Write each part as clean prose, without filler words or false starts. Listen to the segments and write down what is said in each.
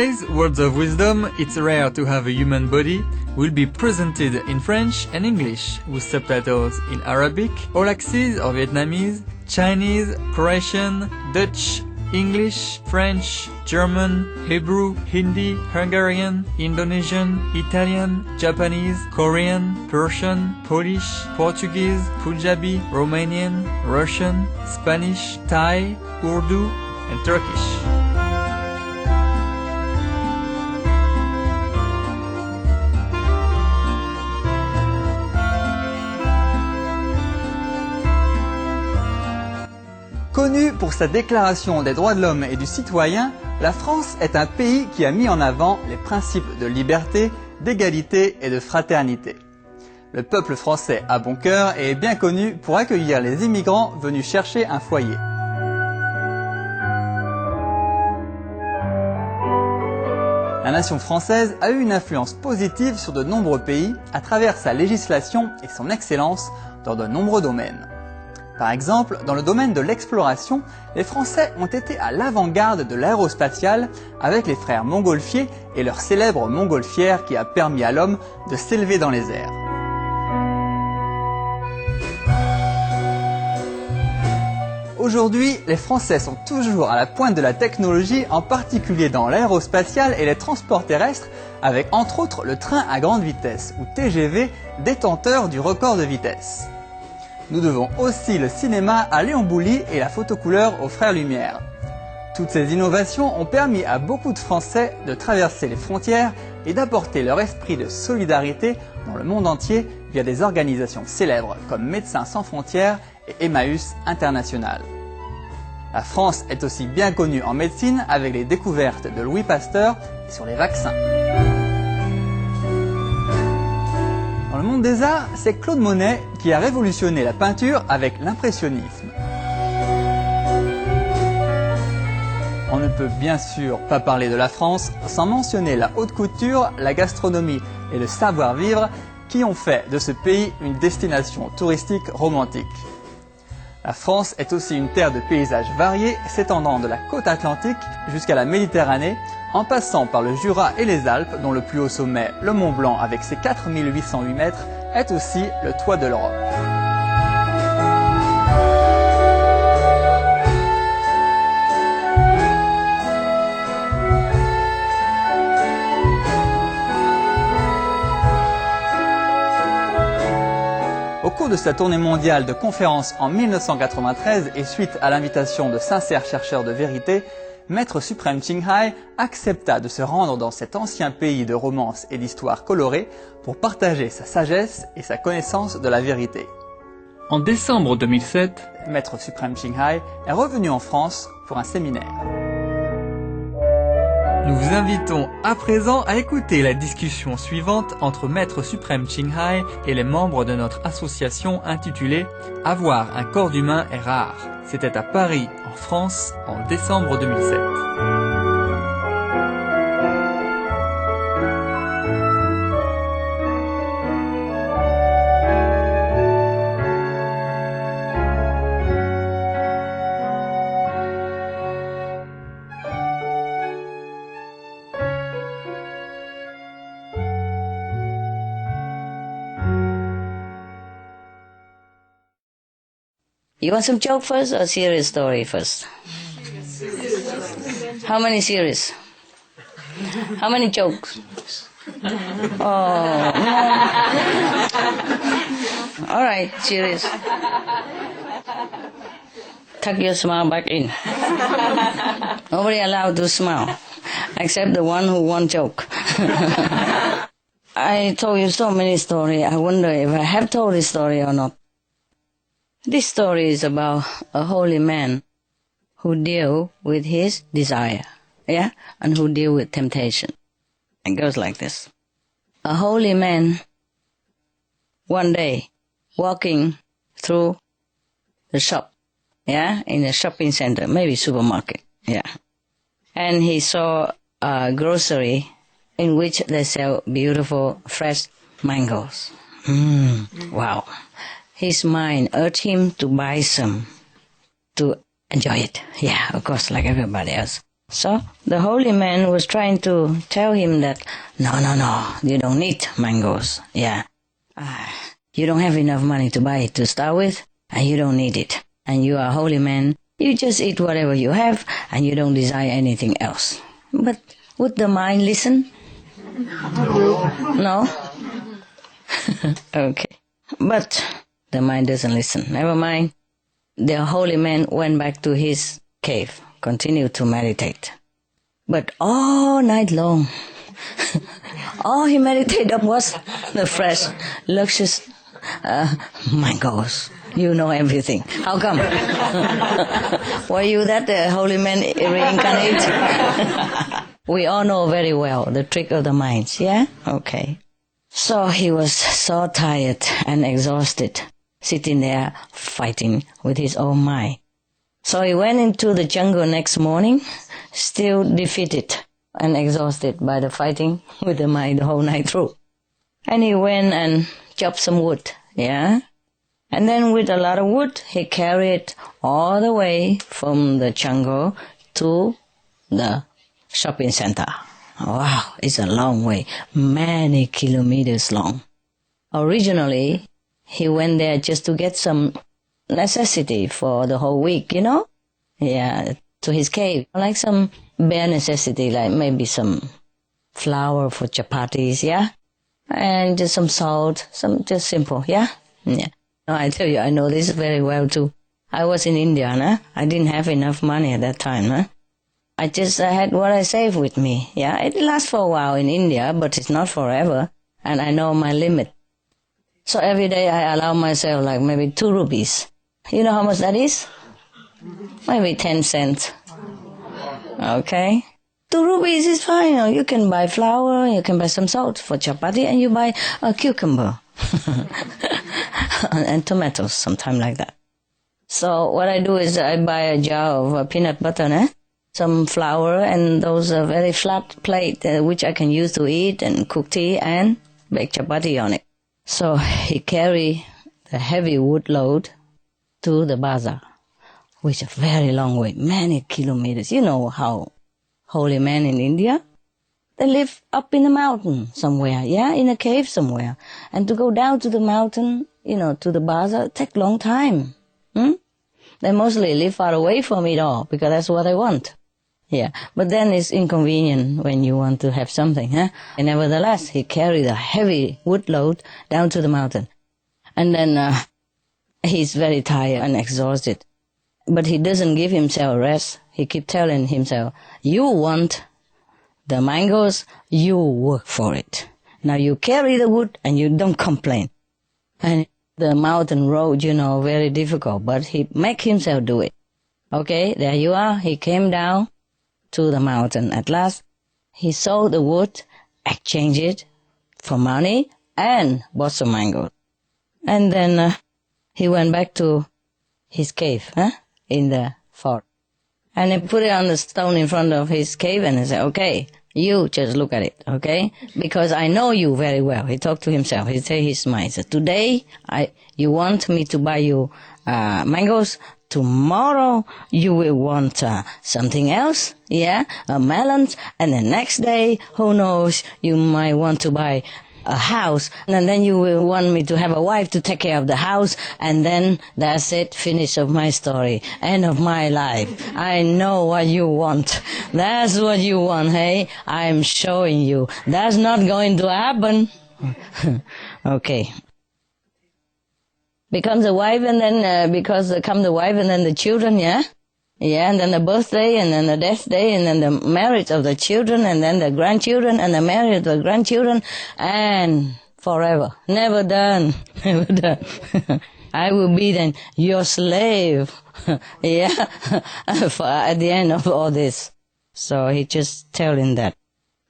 Today's words of wisdom, it's rare to have a human body, will be presented in French and English with subtitles in Arabic, Olaxese or Vietnamese, Chinese, Croatian, Dutch, English, French, German, Hebrew, Hindi, Hungarian, Indonesian, Italian, Japanese, Korean, Persian, Polish, Portuguese, Punjabi, Romanian, Russian, Spanish, Thai, Urdu, and Turkish. Connue pour sa déclaration des droits de l'homme et du citoyen, la France est un pays qui a mis en avant les principes de liberté, d'égalité et de fraternité. Le peuple français a bon cœur et est bien connu pour accueillir les immigrants venus chercher un foyer. La nation française a eu une influence positive sur de nombreux pays à travers sa législation et son excellence dans de nombreux domaines. Par exemple, dans le domaine de l'exploration, les Français ont été à l'avant-garde de l'aérospatiale avec les frères Montgolfier et leur célèbre montgolfière qui a permis à l'homme de s'élever dans les airs. Aujourd'hui, les Français sont toujours à la pointe de la technologie, en particulier dans l'aérospatiale et les transports terrestres, avec entre autres le train à grande vitesse, ou TGV, détenteur du record de vitesse. Nous devons aussi le cinéma à Léon Bouly et la photocouleur aux frères Lumière. Toutes ces innovations ont permis à beaucoup de Français de traverser les frontières et d'apporter leur esprit de solidarité dans le monde entier via des organisations célèbres comme Médecins sans frontières et Emmaüs International. La France est aussi bien connue en médecine avec les découvertes de Louis Pasteur sur les vaccins. Dans le monde des arts, c'est Claude Monet qui a révolutionné la peinture avec l'impressionnisme. On ne peut bien sûr pas parler de la France sans mentionner la haute couture, la gastronomie et le savoir-vivre qui ont fait de ce pays une destination touristique romantique. La France est aussi une terre de paysages variés s'étendant de la côte atlantique jusqu'à la Méditerranée, en passant par le Jura et les Alpes, dont le plus haut sommet, le Mont Blanc avec ses 4808 mètres, est aussi le toit de l'Europe. Au cours de sa tournée mondiale de conférences en 1993 et suite à l'invitation de sincères chercheurs de vérité, Maître suprême Ching Hai accepta de se rendre dans cet ancien pays de romance et d'histoire colorée pour partager sa sagesse et sa connaissance de la vérité. En décembre 2007, Maître suprême Ching Hai est revenu en France pour un séminaire. Nous vous invitons à présent à écouter la discussion suivante entre Maître suprême Ching Hai et les membres de notre association intitulée « Avoir un corps d'humain est rare ». C'était à Paris, en France, en décembre 2007. You want some joke first or serious story first? How many serious? How many jokes? Oh, no. All right, serious. Tuck your smile back in. Nobody allowed to smile, except the one who won't joke. I told you so many stories. I wonder if I have told this story or not. This story is about a holy man who deal with his desire, yeah, and who deal with temptation. It goes like this. A holy man, one day, walking through the shop, yeah, in a shopping center, maybe supermarket, yeah. And he saw a grocery in which they sell beautiful fresh mangoes. Wow. His mind urged him to buy some, to enjoy it. Yeah, of course, like everybody else. So the holy man was trying to tell him that, no, you don't need mangoes. Yeah. You don't have enough money to buy it to start with, and you don't need it. And you are a holy man. You just eat whatever you have, and you don't desire anything else. But would the mind listen? No? Okay. But the mind doesn't listen. Never mind. The holy man went back to his cave, continued to meditate. But all night long, all he meditated was the fresh, luscious mangoes. You know everything. How come? Were you that holy man reincarnate? We all know very well the trick of the mind, yeah? Okay. So he was so tired and exhausted, sitting there fighting with his own mind. So he went into the jungle next morning, still defeated and exhausted by the fighting with the mind the whole night through. And he went and chopped some wood, yeah? And then with a lot of wood, he carried all the way from the jungle to the shopping center. Wow, it's a long way, many kilometers long. Originally, he went there just to get some necessity for the whole week, you know? Yeah, to his cave, like some bare necessity, like maybe some flour for chapatis, yeah? And just some salt, some just simple, yeah? Yeah. I tell you, I know this very well too. I was in India, nah? I didn't have enough money at that time, nah? I just had what I saved with me, yeah? It lasts for a while in India, but it's not forever, and I know my limit. So every day I allow myself like maybe 2 rupees. You know how much that is? Maybe 10 cents. Okay? 2 rupees is fine. You know, you can buy flour, you can buy some salt for chapati, and you buy a cucumber. And tomatoes, sometime like that. So what I do is I buy a jar of peanut butter, some flour, and those very flat plate which I can use to eat and cook tea and bake chapati on it. So he carry the heavy wood load to the bazaar, which is a very long way, many kilometers. You know how holy men in India, they live up in a mountain somewhere, yeah, in a cave somewhere. And to go down to the mountain, you know, to the bazaar, take long time. They mostly live far away from it all, because that's what they want. Yeah, but then it's inconvenient when you want to have something, huh? And nevertheless, he carried a heavy wood load down to the mountain. And then he's very tired and exhausted. But he doesn't give himself rest. He keeps telling himself, you want the mangoes, you work for it. Now you carry the wood and you don't complain. And the mountain road, you know, very difficult, but he make himself do it. Okay, there you are. He came down to the mountain. At last, he sold the wood, exchanged it for money, and bought some mangoes. And then he went back to his cave, in the forest. And he put it on the stone in front of his cave and he said, okay, you just look at it, okay? Because I know you very well. He talked to himself. He said his mind. He said, today, you want me to buy you mangoes. Tomorrow, you will want something else, yeah? Melons. And the next day, who knows, you might want to buy a house, and then you will want me to have a wife to take care of the house, and then that's it, finish of my story, end of my life. I know what you want. That's what you want, hey? I'm showing you. That's not going to happen. Okay. Becomes a wife, and then come the wife, and then the children, yeah? Yeah, and then the birthday, and then the death day, and then the marriage of the children, and then the grandchildren, and the marriage of the grandchildren, and forever. Never done. Never done. I will be then your slave. Yeah, at the end of all this. So he just telling that.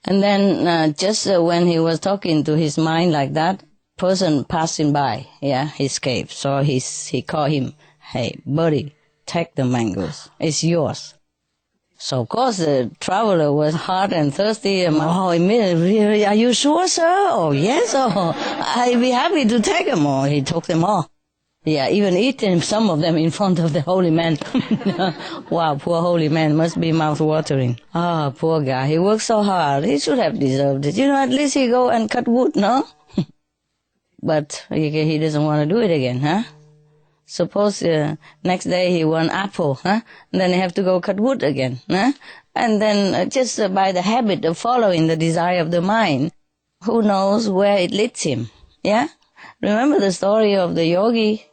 And then just when he was talking to his mind like that, person passing by, yeah, his cave. So he called him, hey, buddy, take the mangoes. It's yours. So, of course, the traveler was hot and thirsty. And, immediately, are you sure, sir? Oh, yes. Oh, I'd be happy to take them all. He took them all. Yeah, even eating some of them in front of the holy man. Wow, poor holy man must be mouth-watering. Ah, poor guy. He worked so hard. He should have deserved it. You know, at least he go and cut wood, no? But he doesn't want to do it again, huh? Suppose next day he want apple, huh? And then he have to go cut wood again, huh? And then just by the habit of following the desire of the mind, who knows where it leads him, yeah? Remember the story of the yogi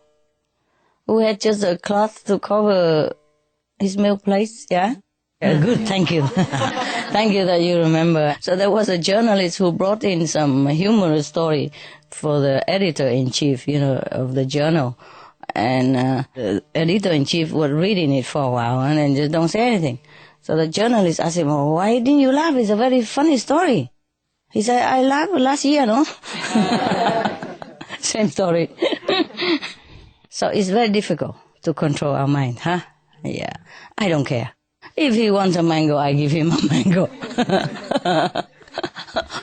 who had just a cloth to cover his milk plates, yeah? Yeah, good, thank you. Thank you that you remember. So there was a journalist who brought in some humorous story for the editor-in-chief, you know, of the journal. And the editor-in-chief was reading it for a while and then just don't say anything. So the journalist asked him, oh, why didn't you laugh? It's a very funny story. He said, I laughed last year, no? Same story. So it's very difficult to control our mind, huh? Yeah, I don't care. If he wants a mango, I give him a mango.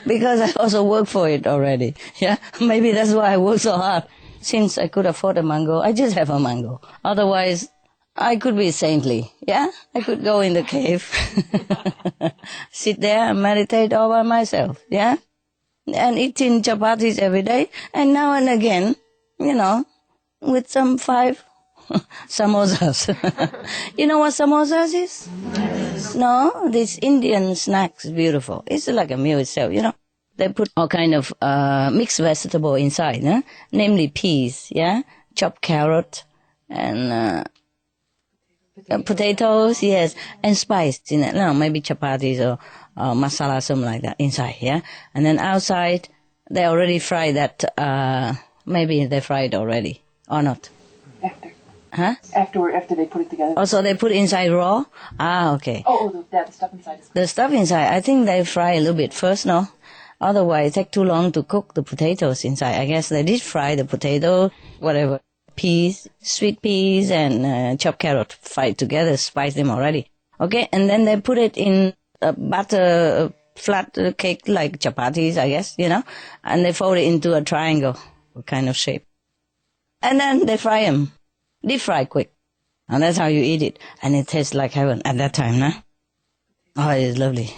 Because I also work for it already, yeah? Maybe that's why I work so hard. Since I could afford a mango, I just have a mango. Otherwise, I could be saintly, yeah? I could go in the cave, sit there and meditate all by myself, yeah? And eating chapatis every day, and now and again, you know, with some 5 samosas. You know what samosas is? Yes. No, this Indian snacks, beautiful. It's like a meal itself, you know. They put all kind of mixed vegetable inside, namely peas, yeah, chopped carrot, and potatoes, yes, and spice in it. No, maybe chapatis or masala, something like that inside, yeah. And then outside, they already fried that. Maybe they fried already or not. After. Huh? After they put it together. Oh, so they put it inside raw? Ah, okay. The stuff inside is The stuff inside, I think they fry a little bit first, no? Otherwise, it takes too long to cook the potatoes inside. I guess they did fry the potato, whatever, peas, sweet peas, and chopped carrot, fried together, spice them already. Okay, and then they put it in a butter, flat cake like chapatis, I guess, you know, and they fold it into a triangle kind of shape. And then they fry them. Deep fry quick. And that's how you eat it. And it tastes like heaven at that time, nah? Oh, it is lovely.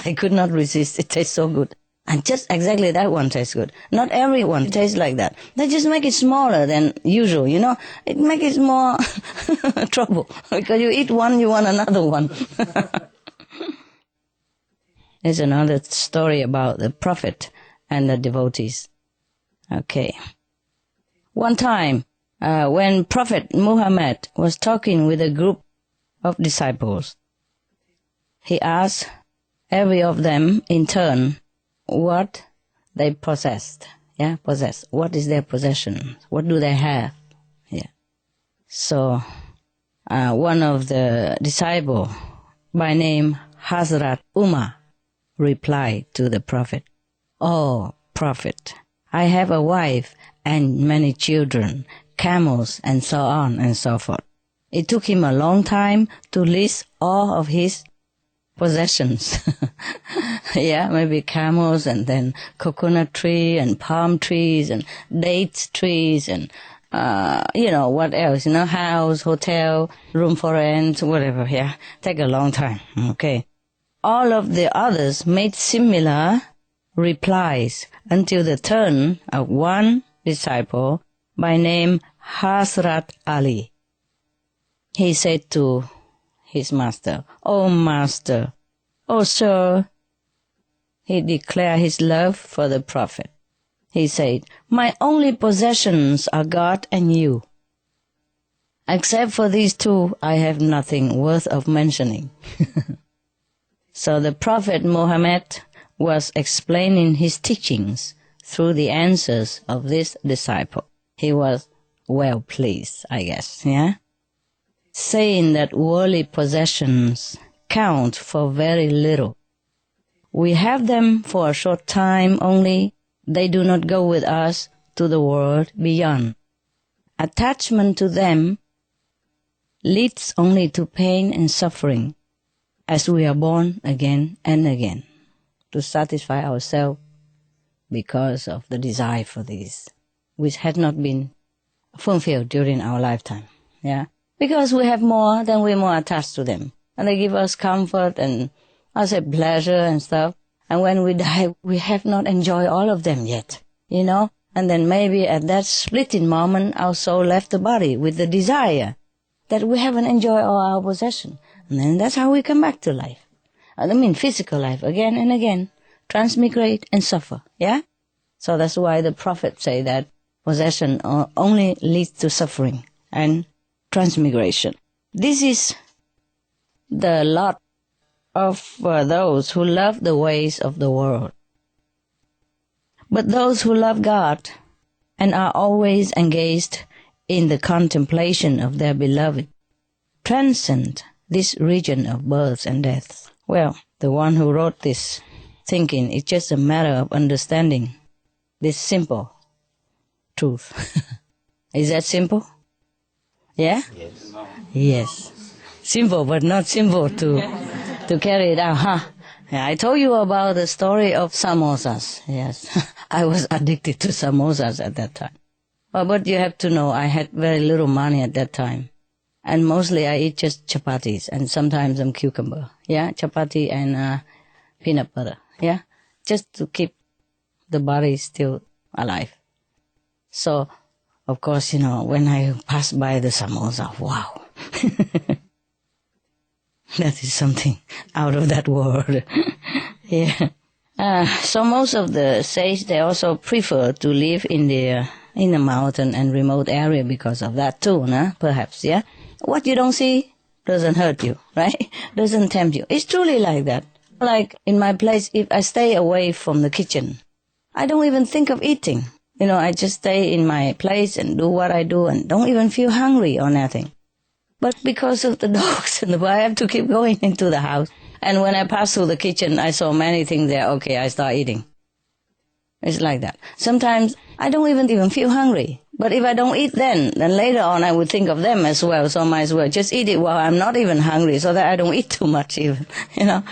I could not resist. It tastes so good. And just exactly that one tastes good. Not every one tastes like that. They just make it smaller than usual, you know? It makes it more trouble. Because you eat one, you want another one. There's another story about the prophet and the devotees. Okay. One time, when Prophet Muhammad was talking with a group of disciples, he asked every of them in turn what they possessed. Yeah, possess. What is their possession? What do they have? Yeah. So, one of the disciples, by name Hazrat Umar, replied to the Prophet, "Oh, Prophet, I have a wife and many children, camels, and so on and so forth." It took him a long time to list all of his possessions. Yeah, maybe camels, and then coconut tree, and palm trees, and dates trees, and, what else, house, hotel, room for rent, whatever, yeah. Take a long time, okay. All of the others made similar replies until the turn of one disciple by name Hazrat Ali. He said to his master, "Oh, master, oh, sir." He declared his love for the Prophet. He said, "My only possessions are God and you. Except for these two, I have nothing worth of mentioning." So the Prophet Muhammad was explaining his teachings through the answers of this disciple. He was well pleased, I guess, yeah? Saying that worldly possessions count for very little. We have them for a short time only. They do not go with us to the world beyond. Attachment to them leads only to pain and suffering as we are born again and again to satisfy ourselves because of the desire for these, which had not been fulfilled during our lifetime. Yeah, because we have more, then we're more attached to them, and they give us comfort and I say pleasure and stuff. And when we die, we have not enjoyed all of them yet, you know. And then maybe at that splitting moment, our soul left the body with the desire that we haven't enjoyed all our possession. And then that's how we come back to life. I mean physical life again and again, transmigrate and suffer, yeah? So that's why the prophets say that possession only leads to suffering and transmigration. This is the lot of those who love the ways of the world. But those who love God and are always engaged in the contemplation of their beloved transcend this region of births and deaths. Well, the one who wrote this thinking, it's just a matter of understanding this simple truth. Is that simple? Yeah? Yes. Yes. Simple, but not simple to carry it out, huh? Yeah, I told you about the story of samosas. Yes, I was addicted to samosas at that time. But you have to know, I had very little money at that time. And mostly I eat just chapatis and sometimes some cucumber. Yeah, chapati and peanut butter. Yeah, just to keep the body still alive. So, of course, you know, when I passed by the samosa, wow. That is something out of that world. Yeah. So most of the sages, they also prefer to live in the mountain and remote area because of that too, nah? Perhaps, yeah? What you don't see doesn't hurt you, right? Doesn't tempt you. It's truly like that. Like in my place, if I stay away from the kitchen, I don't even think of eating. You know, I just stay in my place and do what I do and don't even feel hungry or nothing. But because of the dogs and I have to keep going into the house. And when I passed through the kitchen, I saw many things there. Okay, I start eating. It's like that. Sometimes I don't even feel hungry. But if I don't eat then later on I would think of them as well. So I might as well just eat it while I'm not even hungry so that I don't eat too much even, you know.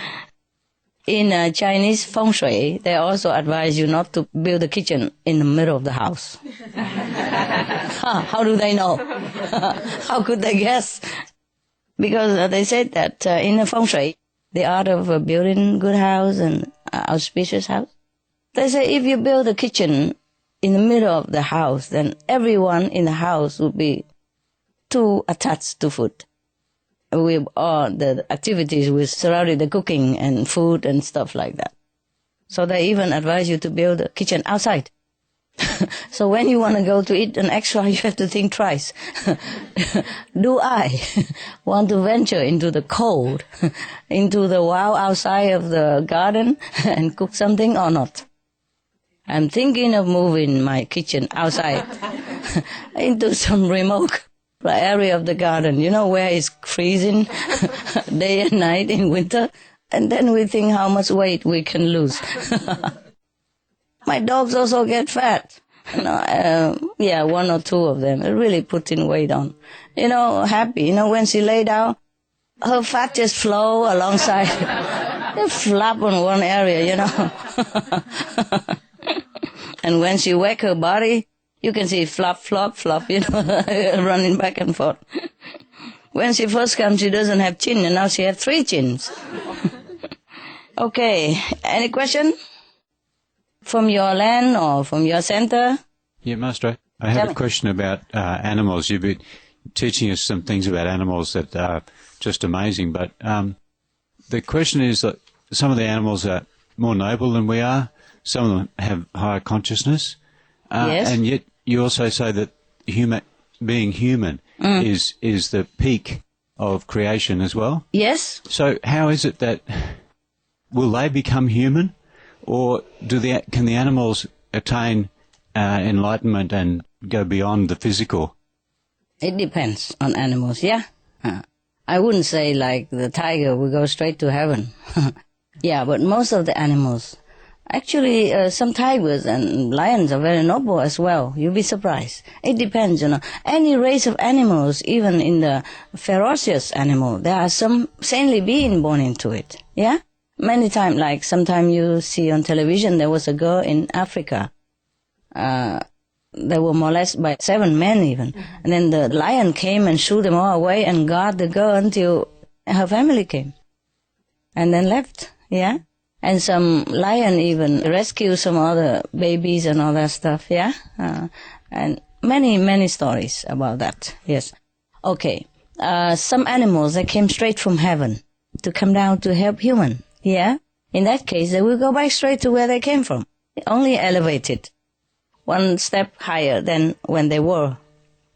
In Chinese feng shui, they also advise you not to build a kitchen in the middle of the house. How do they know? How could they guess? Because they said that in the feng shui, the art of building good house and auspicious house, they say if you build a kitchen in the middle of the house, then everyone in the house will be too attached to food. With all the activities with surrounding the cooking and food and stuff like that. So they even advise you to build a kitchen outside. So when you want to go to eat an extra, you have to think twice. Do I want to venture into the cold, into the wild outside of the garden and cook something or not? I'm thinking of moving my kitchen outside into some remote area of the garden, you know, where it's freezing day and night in winter. And then we think how much weight we can lose. My dogs also get fat. You know, yeah, one or two of them really putting weight on. You know, happy. You know, when she lay down, her fat just flow alongside. They flap on one area, you know. And when she wake her body, you can see flop, flop, flop, you know, running back and forth. When she first comes, she doesn't have chin, and now she has 3 chins. Okay, any question? From your land or from your center? Yeah, Master, I have a question about animals. You've been teaching us some things about animals that are just amazing, but the question is that some of the animals are more noble than we are. Some of them have higher consciousness. Yes. And yet you also say that being human is the peak of creation as well. Yes. So how is it that, will they become human, or can the animals attain enlightenment and go beyond the physical? It depends on animals, yeah. I wouldn't say like the tiger will go straight to heaven. Yeah, but most of the animals, actually some tigers and lions are very noble as well. You'll be surprised. It depends, you know. Any race of animals, even in the ferocious animal, there are some saintly being born into it, yeah. Many times, like sometime you see on television, there was a girl in Africa. they were molested by 7 men even. And then the lion came and shoo them all away and guard the girl until her family came. And then left, yeah? And some lion even rescued some other babies and all that stuff, yeah? And many stories about that, yes. Okay, some animals that came straight from heaven to come down to help human, yeah? In that case, they will go back straight to where they came from. Only elevated one step higher than when they were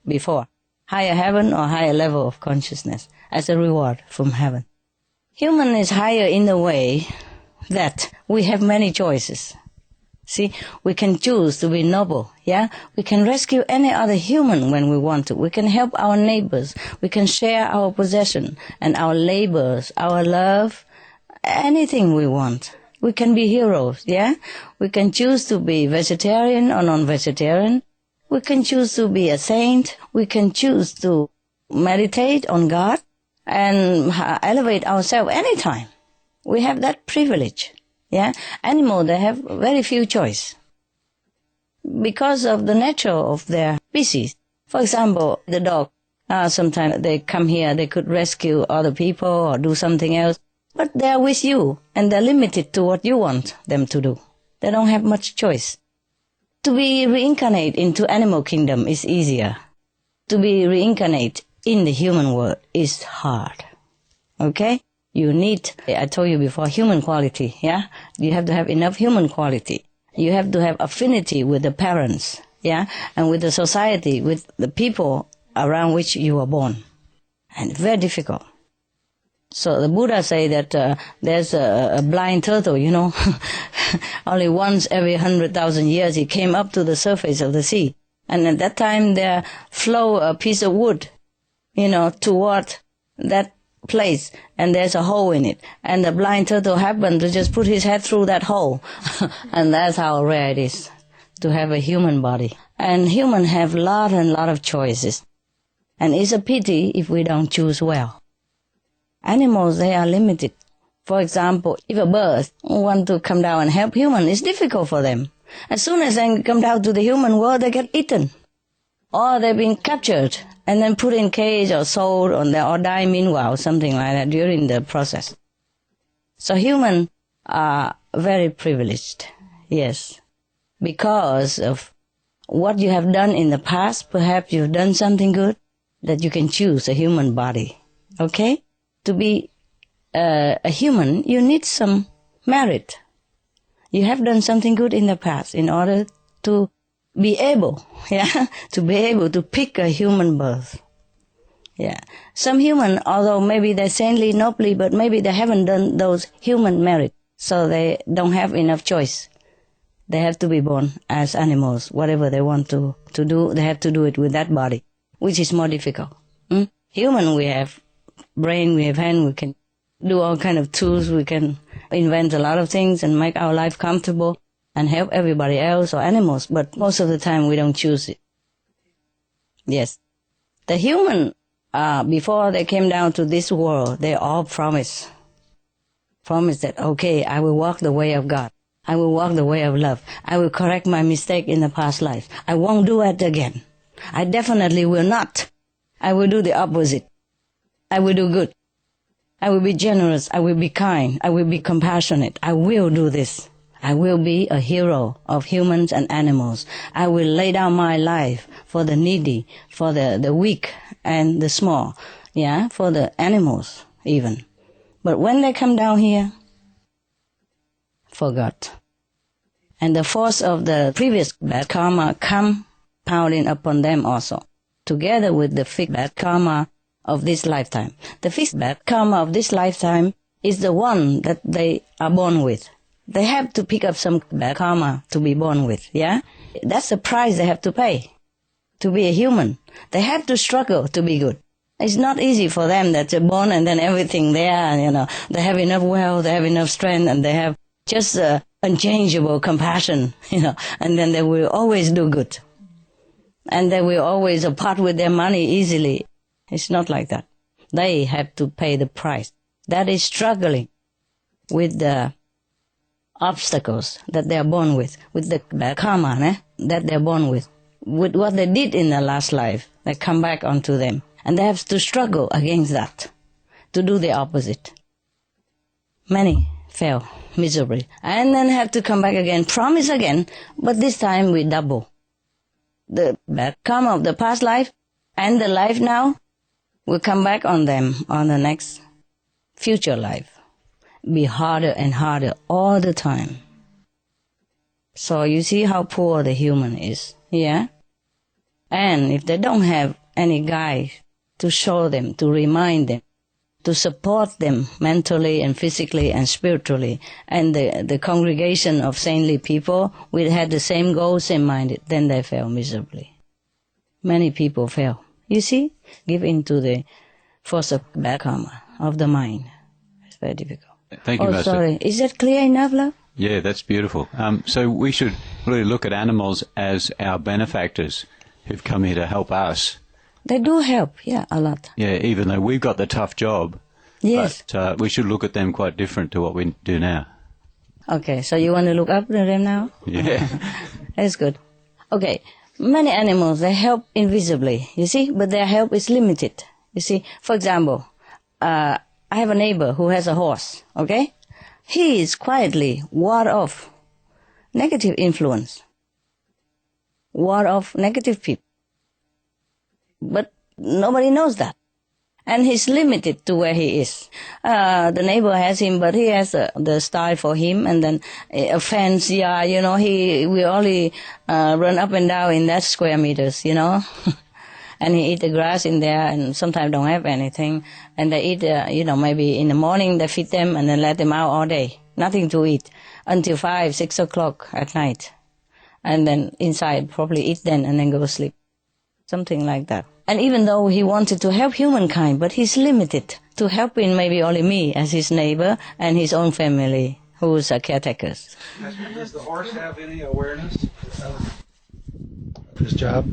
before. Higher heaven or higher level of consciousness as a reward from heaven. Human is higher in the way that we have many choices. See, we can choose to be noble, yeah? We can rescue any other human when we want to. We can help our neighbors. We can share our possession and our labors, our love, anything we want. We can be heroes, yeah? We can choose to be vegetarian or non-vegetarian. We can choose to be a saint. We can choose to meditate on God and elevate ourselves anytime. We have that privilege, yeah? Animals, they have very few choice because of the nature of their species. For example, the dog, sometimes they come here, they could rescue other people or do something else. But they're with you, and they're limited to what you want them to do. They don't have much choice. To be reincarnated into animal kingdom is easier. To be reincarnated in the human world is hard. Okay? You need, I told you before, human quality, yeah? You have to have enough human quality. You have to have affinity with the parents, yeah? And with the society, with the people around which you were born. And very difficult. So the Buddha say that there's a blind turtle, you know. Only once every 100,000 years he came up to the surface of the sea. And at that time there flow a piece of wood, you know, toward that place. And there's a hole in it. And the blind turtle happened to just put his head through that hole. And that's how rare it is to have a human body. And humans have lot and lot of choices. And it's a pity if we don't choose well. Animals, they are limited. For example, if a bird want to come down and help human, it's difficult for them. As soon as they come down to the human world, they get eaten. Or they've been captured and then put in cage or sold or die meanwhile, something like that during the process. So humans are very privileged, yes. Because of what you have done in the past, perhaps you've done something good, that you can choose a human body, okay? To be a human, you need some merit. You have done something good in the past in order to be able, yeah, to be able to pick a human birth. Yeah. Some human, although maybe they're saintly, nobly, but maybe they haven't done those human merit, so they don't have enough choice. They have to be born as animals. Whatever they want to do, they have to do it with that body, which is more difficult. Human, we have brain, we have hand, we can do all kind of tools, we can invent a lot of things and make our life comfortable and help everybody else or animals, but most of the time we don't choose it. Yes. The human, before they came down to this world, they all promise that, okay, I will walk the way of God. I will walk the way of love. I will correct my mistake in the past life. I won't do it again. I definitely will not. I will do the opposite. I will do good. I will be generous. I will be kind. I will be compassionate. I will do this. I will be a hero of humans and animals. I will lay down my life for the needy, for the weak and the small, yeah, for the animals even. But when they come down here, forgot. And the force of the previous bad karma come pounding upon them also, together with the fixed bad karma of this lifetime. The fixed bad karma of this lifetime is the one that they are born with. They have to pick up some bad karma to be born with, yeah? That's the price they have to pay to be a human. They have to struggle to be good. It's not easy for them that they're born and then everything there, and, you know, they have enough wealth, they have enough strength, and they have just unchangeable compassion, you know, and then they will always do good. And they will always part with their money easily. It's not like that. They have to pay the price. That is struggling with the obstacles that they are born with the karma that they are born with. with what they did in their last life. They come back onto them. And they have to struggle against that, to do the opposite. Many fail miserably. And then have to come back again, promise again, but this time we double. The bad karma of the past life and the life now will come back on them on the next future life. Be harder and harder all the time. So you see how poor the human is, yeah? And if they don't have any guide to show them, to remind them, to support them mentally and physically and spiritually, and the congregation of saintly people will have the same goal, same minded, then they fail miserably. Many people fail. You see? Give in to the force of bad karma, of the mind. It's very difficult. Thank you, Master. Sorry. Is that clear enough, love? Yeah, that's beautiful. So we should really look at animals as our benefactors who've come here to help us. They do help, yeah, a lot. Yeah, even though we've got the tough job. Yes. But we should look at them quite different to what we do now. Okay, so you want to look up to them now? Yeah. That's good. Okay, many animals, they help invisibly, you see, but their help is limited. You see, for example, I have a neighbor who has a horse, okay? He is quietly ward off negative influence, ward off negative people. But nobody knows that. And he's limited to where he is. The neighbor has him, but he has the style for him, and then a fence, yeah, you know, we only run up and down in that square meters, you know. And he eat the grass in there, and sometimes don't have anything. And they eat, maybe in the morning they feed them and then let them out all day. Nothing to eat until 5, 6 o'clock at night. And then inside probably eat then and then go to sleep. Something like that. And even though he wanted to help humankind, but he's limited to helping maybe only me as his neighbor and his own family, who's caretakers. Does the horse have any awareness of his job?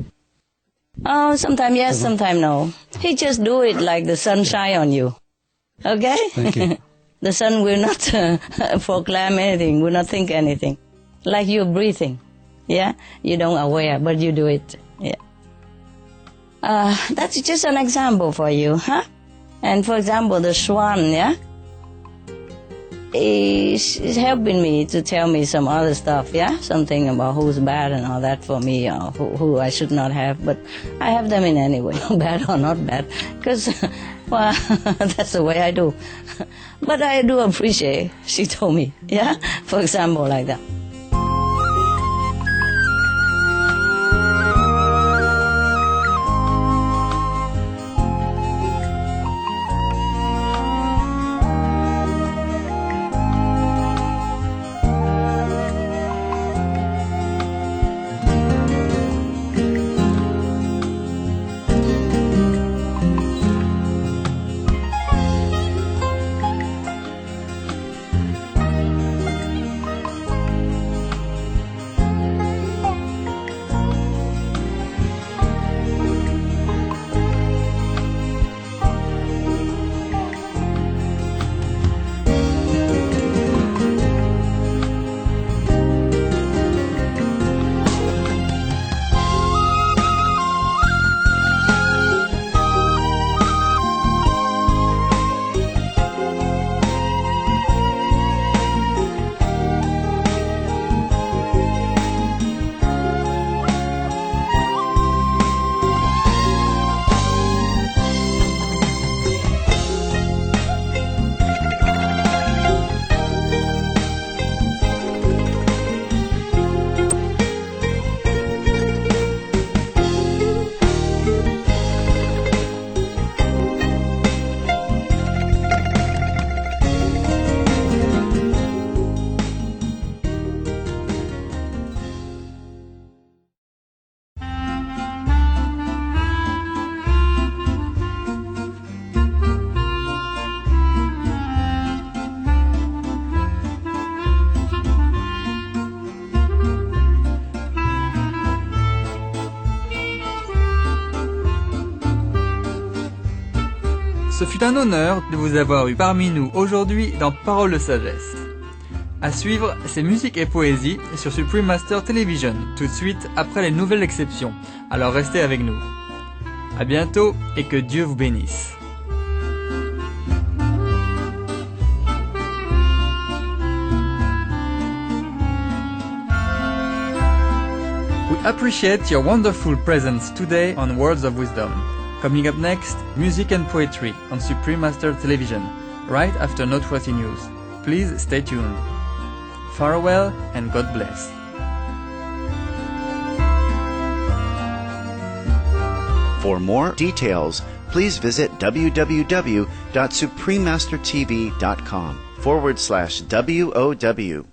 Oh, sometimes yes, sometimes no. He just do it like the sun shine on you. Okay? Thank you. The sun will not proclaim anything, will not think anything. Like you're breathing. Yeah? You don't aware, but you do it. Yeah. That's just an example for you, huh? And for example, the swan, yeah? Is helping me to tell me some other stuff, yeah? Something about who's bad and all that for me, or who I should not have. But I have them in any way, bad or not bad. Because, well, that's the way I do. But I do appreciate, she told me, yeah? For example, like that. Ce fut un honneur de vous avoir eu parmi nous aujourd'hui dans Paroles de Sagesse. À suivre, c'est musique et poésie sur Supreme Master Television, tout de suite après les nouvelles exceptions. Alors restez avec nous. À bientôt et que Dieu vous bénisse. We appreciate your wonderful presence today on Words of Wisdom. Coming up next, music and poetry on Supreme Master Television, right after Noteworthy News. Please stay tuned. Farewell and God bless. For more details, please visit www.suprememastertv.com/WOW.